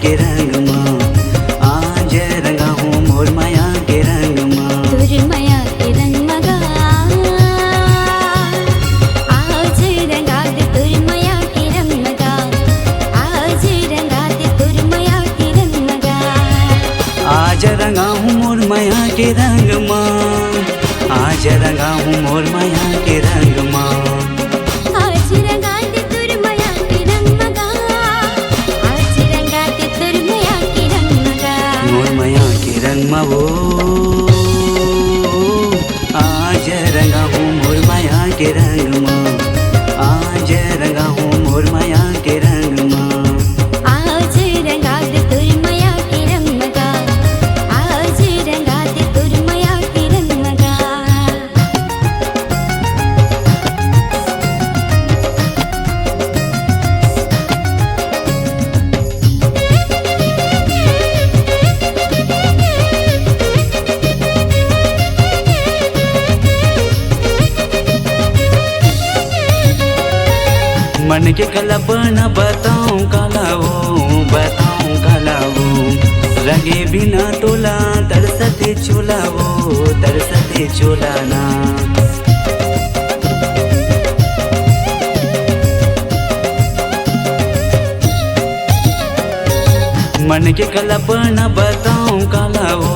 के रंग माँ, आज रंगा हूँ मोर माया के रंग माँ। तुर माया के रंग मगा आज रंगा दे तुर माया के रंग मगा, आज रंगा दे तुर माया के रंग मगा। आज रंगा हूँ मोर माया के रंग माँ, आज रंगा हूँ मोर माया के रंग माँ। आज रंगा दे तुर माया के रंग मगा, आज रंगा दे तुर माया के रंग मगा। मोर माया के रंग माँ वो, आज रंगा हूँ मोर माया के रंग माँ, आज रंगा हूँ मोर माया के रंग माँ। आज रंगा दे तुर माया के रंग मगा, आज रंगा दे तुर माया के रंग मगा। मन के कल्पना बताऊं कालावो रंगे बिना तोला तरसते चोला ना। मन के कल्पना बताऊं कालावो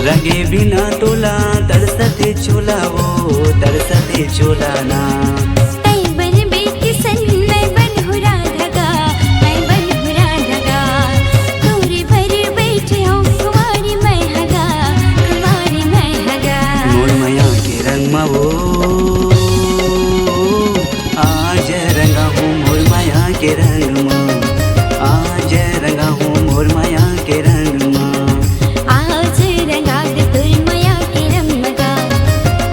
रंगे बिना तोला तरसते चोला ना। तै बन बेकिसन मैं बन हुरा धगा, मैं बन हुरा धगा। तोरे भर बैठे हूँ कुंवारी मैं हगा, कुंवारी मैं हगा। मोर माया के रंग माँ वो, आज रंगा हूँ मोर माया के रंग माँ, आज रंगा हूँ मोर माया के रंग माँ। आज रंगा दे तुर माया के रंग मगा,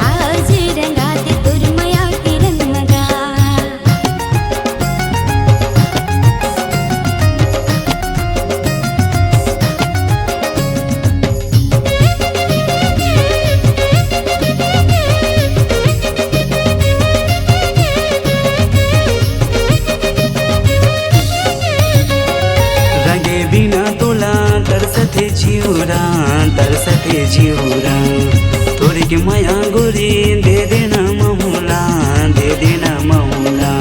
आज रंगा दे तुर माया के रंग मगा। रंगे बिना तोला तरसते जिउरा तोरी के माया गोरी दे देना महुला, दे देना महुला।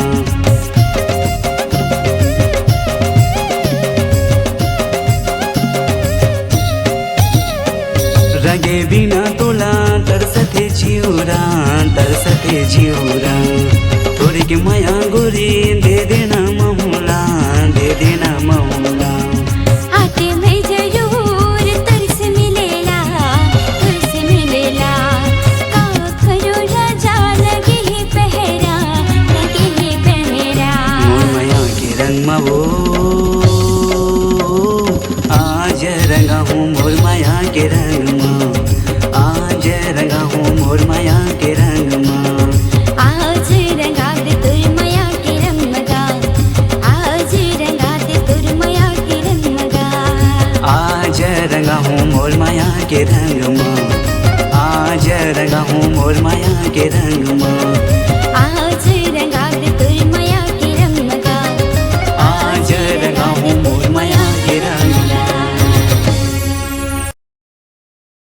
रंगे बिना तोला तरसते जिउरा तोरी के माया गोरी दे देना महुला, दे देना महुला। आते में जरूर तरस मिलेला, तरस मिलेला। का करो राजा लगे ही पहरा, लगे ही पहरा। मोर माया के रंग माँ वो, आज रंगा हूँ मोर माया के रंग माँ, आज रंगा हूँ मोर माया के रंग माँ। आज रंगा दे तुर माया के रंग मगा, आज रंगा दे तुर माया के रंग मगा। आज रंगा हूँ मोर माया के रंग माँ, आज रंगा हूँ मोर माया के रंग